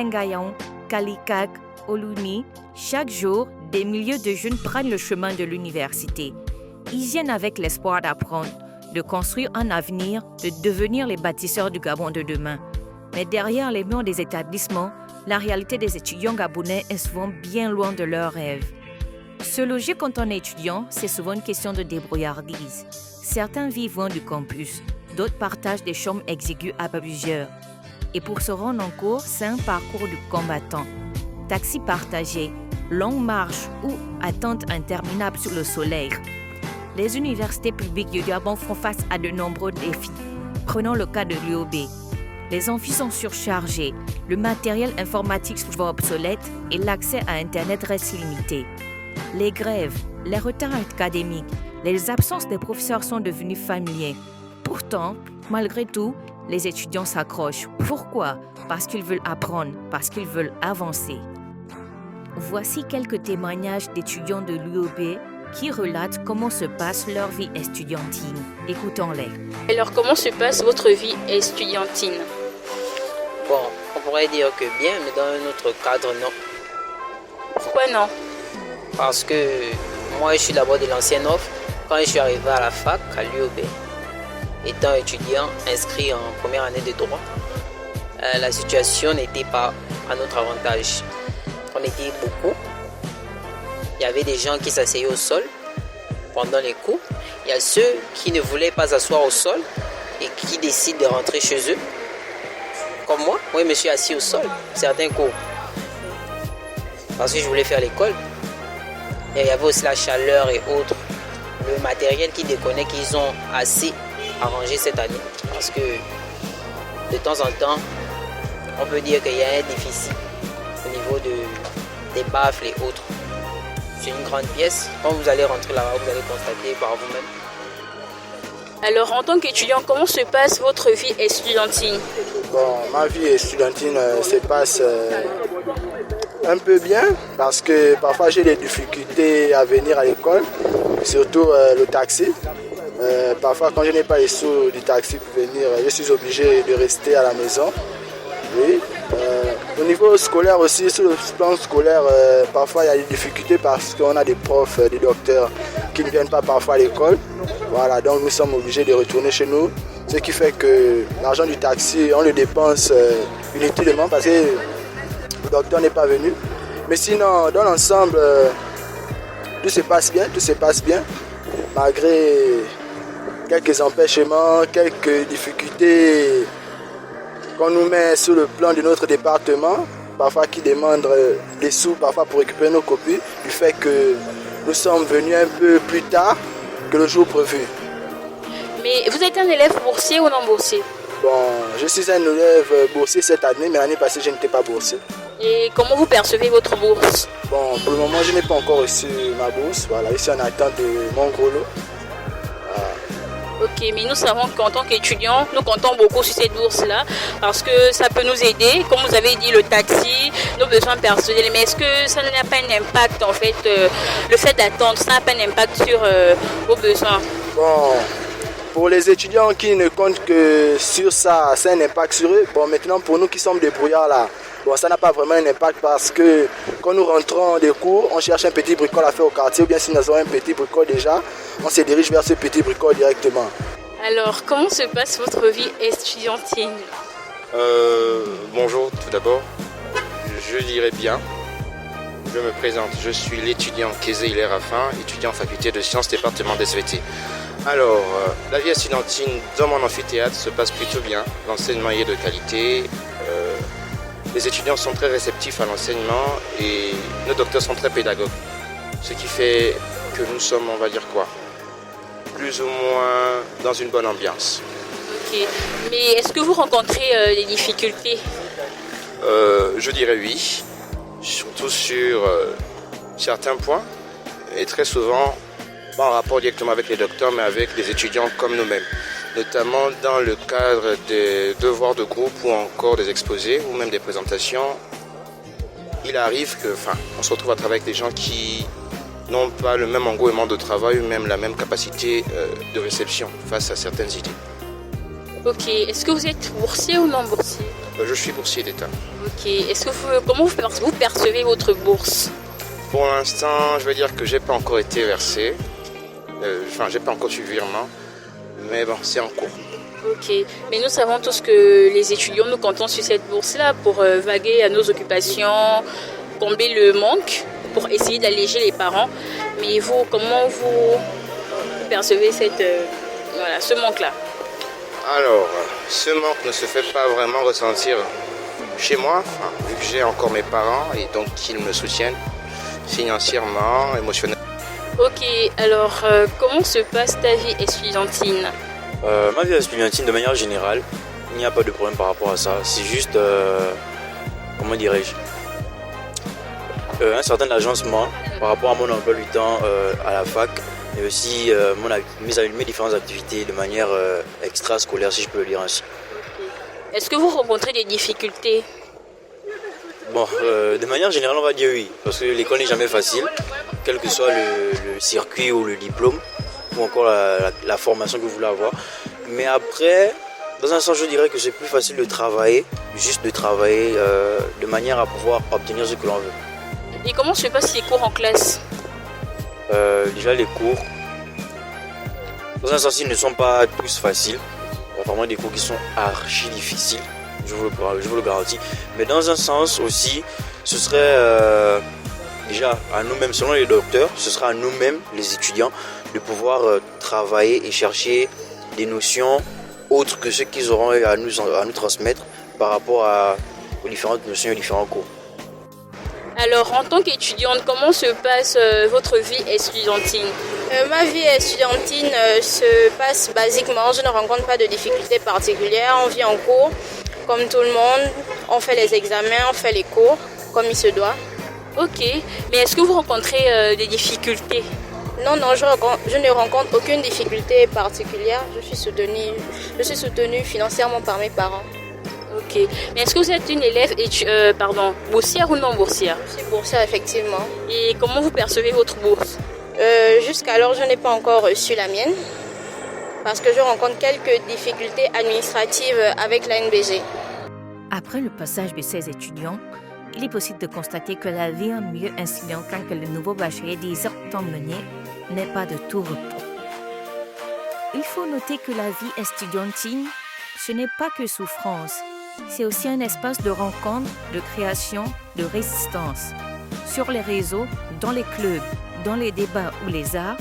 Lingayon, Kalikak, Oluni, chaque jour, des milliers de jeunes prennent le chemin de l'université. Ils viennent avec l'espoir d'apprendre, de construire un avenir, de devenir les bâtisseurs du Gabon de demain. Mais derrière les murs des établissements, la réalité des étudiants gabonais est souvent bien loin de leurs rêves. Se loger quand on est étudiant, c'est souvent une question de débrouillardise. Certains vivent loin du campus, d'autres partagent des chambres exiguës à plusieurs. Et pour se rendre en cours, c'est un parcours du combattant. Taxi partagé, longue marche ou attente interminable sous le soleil. Les universités publiques du Gabon font face à de nombreux défis. Prenons le cas de l'UOB. Les amphis sont surchargés, le matériel informatique souvent obsolète et l'accès à Internet reste limité. Les grèves, les retards académiques, les absences des professeurs sont devenus familiers. Pourtant, malgré tout, les étudiants s'accrochent. Pourquoi? Parce qu'ils veulent apprendre, parce qu'ils veulent avancer. Voici quelques témoignages d'étudiants de l'UOB qui relatent comment se passe leur vie estudiantine. Écoutons-les. Alors, comment se passe votre vie estudiantine? Bon, on pourrait dire que bien, mais dans un autre cadre, non. Pourquoi non? Parce que moi, je suis d'abord de l'ancienne offre. Quand je suis arrivé à la fac, à l'UOB, étant étudiant inscrit en première année de droit, la situation n'était pas à notre avantage. On était beaucoup. Il y avait des gens qui s'asseyaient au sol pendant les cours. Il y a ceux qui ne voulaient pas s'asseoir au sol et qui décident de rentrer chez eux. Comme moi, je me suis assis au sol, certains cours. Parce que je voulais faire l'école. Et il y avait aussi la chaleur et autres. Le matériel qui déconnait qu'ils ont assez arrangé cette année. Parce que de temps en temps, on peut dire qu'il y a un déficit au niveau des baffles et autres. C'est une grande pièce. Quand vous allez rentrer là-bas, vous allez constater par vous-même. Alors, en tant qu'étudiant, comment se passe votre vie estudiantine? Bon, ma vie estudiantine se passe un peu bien parce que parfois j'ai des difficultés à venir à l'école, surtout le taxi. Parfois, quand je n'ai pas les sous du taxi pour venir, je suis obligé de rester à la maison. Oui. Au niveau scolaire aussi, sur le plan scolaire, parfois il y a des difficultés parce qu'on a des profs, des docteurs qui ne viennent pas parfois à l'école. Voilà, donc nous sommes obligés de retourner chez nous. Ce qui fait que l'argent du taxi, on le dépense inutilement parce que le docteur n'est pas venu. Mais sinon, dans l'ensemble, tout se passe bien, malgré quelques empêchements, quelques difficultés qu'on nous met sur le plan de notre département, parfois qui demandent des sous, parfois pour récupérer nos copies, du fait que nous sommes venus un peu plus tard que le jour prévu. Mais vous êtes un élève boursier ou non boursier? Bon, je suis un élève boursier cette année, mais l'année passée, je n'étais pas boursier. Et comment vous percevez votre bourse? Bon, pour le moment, je n'ai pas encore reçu ma bourse. Voilà, ici en attente de mon gros lot. Ok, mais nous savons qu'en tant qu'étudiants, nous comptons beaucoup sur cette bourse-là parce que ça peut nous aider, comme vous avez dit, le taxi, nos besoins personnels. Mais est-ce que ça n'a pas un impact, en fait, le fait d'attendre, ça n'a pas un impact sur vos besoins? Bon, pour les étudiants qui ne comptent que sur ça, c'est un impact sur eux. Bon, maintenant, pour nous qui sommes débrouillards là, bon, ça n'a pas vraiment un impact parce que quand nous rentrons des cours, on cherche un petit bricole à faire au quartier ou bien si nous avons un petit bricole déjà, on se dirige vers ce petit bricole directement. Alors, comment se passe votre vie estudiantine? Bonjour, tout d'abord. Je dirais bien. Je me présente, je suis l'étudiant Kézé Hilaire Raffin, étudiant en faculté de sciences, département d'SVT. Alors, la vie estudiantine dans mon amphithéâtre se passe plutôt bien. L'enseignement y est de qualité. Les étudiants sont très réceptifs à l'enseignement et nos docteurs sont très pédagogues. Ce qui fait que nous sommes, on va dire quoi, plus ou moins dans une bonne ambiance. Ok, mais est-ce que vous rencontrez des difficultés? Je dirais oui, surtout sur certains points et très souvent pas en rapport directement avec les docteurs mais avec les étudiants comme nous-mêmes, notamment dans le cadre des devoirs de groupe ou encore des exposés ou même des présentations. Il arrive que, on se retrouve à travailler avec des gens qui n'ont pas le même engouement de travail ou même la même capacité de réception face à certaines idées. Ok. Est-ce que vous êtes boursier ou non boursier? Je suis boursier d'État. Ok. Comment vous percevez votre bourse? Pour l'instant, je vais dire que j'ai pas encore été versé. J'ai pas encore suivi virement. Mais bon, c'est en cours. Ok. Mais nous savons tous que les étudiants, nous comptons sur cette bourse-là pour vaguer à nos occupations, combler le manque, pour essayer d'alléger les parents. Mais vous, comment vous percevez ce manque-là? Alors, ce manque ne se fait pas vraiment ressentir chez moi, vu que j'ai encore mes parents et donc qu'ils me soutiennent financièrement, émotionnellement. Ok, alors comment se passe ta vie estudiantine? Ma vie estudiantine, de manière générale, il n'y a pas de problème par rapport à ça. C'est juste, comment dirais-je, un certain agencement par rapport à mon emploi du temps à la fac, mais aussi mes différentes activités de manière extrascolaire, si je peux le dire ainsi. Est-ce que vous rencontrez des difficultés? Bon, de manière générale, on va dire oui, parce que l'école n'est jamais facile, quel que soit le circuit ou le diplôme, ou encore la formation que vous voulez avoir. Mais après, dans un sens, je dirais que c'est plus facile de travailler, de manière à pouvoir obtenir ce que l'on veut. Et comment se passent les cours en classe? Déjà, les cours, dans un sens, ils ne sont pas tous faciles. Il y a vraiment des cours qui sont archi difficiles, je vous le garantis. Mais dans un sens aussi, ce serait déjà à nous-mêmes, selon les docteurs, ce sera à nous-mêmes, les étudiants, de pouvoir travailler et chercher des notions autres que ce qu'ils auront à nous transmettre par rapport aux différentes notions et aux différents cours. Alors, en tant qu'étudiante, comment se passe votre vie estudiantine? Ma vie estudiantine se passe basiquement. Je ne rencontre pas de difficultés particulières. On vit en cours, comme tout le monde. On fait les examens, on fait les cours, comme il se doit. Ok, mais est-ce que vous rencontrez des difficultés? Non, je ne rencontre aucune difficulté particulière. Je suis soutenue financièrement par mes parents. Ok, mais est-ce que vous êtes une élève boursière ou non boursière? Je suis boursière, effectivement. Et comment vous percevez votre bourse? Jusqu'alors, je n'ai pas encore reçu la mienne parce que je rencontre quelques difficultés administratives avec la NBG. Après le passage de ces étudiants, il est possible de constater que la vie en milieu estudiant quand que le nouveau bachelier désire mener n'est pas de tout repos. Il faut noter que la vie estudiantine, ce n'est pas que souffrance, c'est aussi un espace de rencontre, de création, de résistance. Sur les réseaux, dans les clubs, dans les débats ou les arts,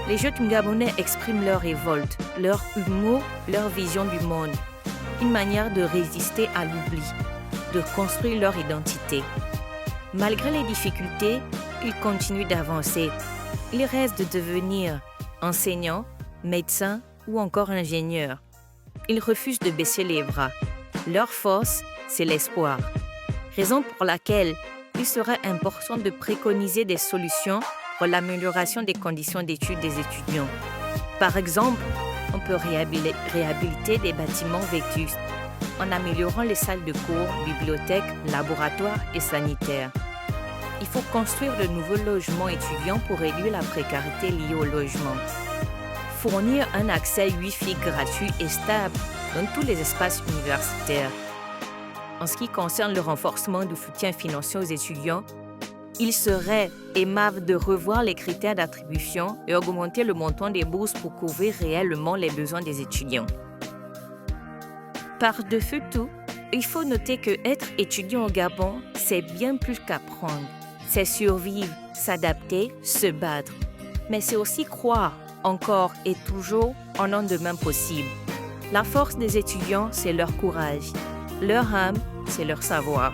les jeunes Gabonais expriment leur révolte, leur humour, leur vision du monde, une manière de résister à l'oubli, de construire leur identité. Malgré les difficultés, ils continuent d'avancer. Ils rêvent de devenir enseignants, médecins ou encore ingénieurs. Ils refusent de baisser les bras. Leur force, c'est l'espoir. Raison pour laquelle il serait important de préconiser des solutions pour l'amélioration des conditions d'études des étudiants. Par exemple, on peut réhabiliter des bâtiments vétustes en améliorant les salles de cours, bibliothèques, laboratoires et sanitaires. Il faut construire de nouveaux logements étudiants pour réduire la précarité liée au logement. Fournir un accès Wi-Fi gratuit et stable dans tous les espaces universitaires. En ce qui concerne le renforcement du soutien financier aux étudiants, il serait aimable de revoir les critères d'attribution et augmenter le montant des bourses pour couvrir réellement les besoins des étudiants. Par-dessus tout, il faut noter que être étudiant au Gabon, c'est bien plus qu'apprendre. C'est survivre, s'adapter, se battre. Mais c'est aussi croire encore et toujours en un demain possible. La force des étudiants, c'est leur courage. Leur âme, c'est leur savoir.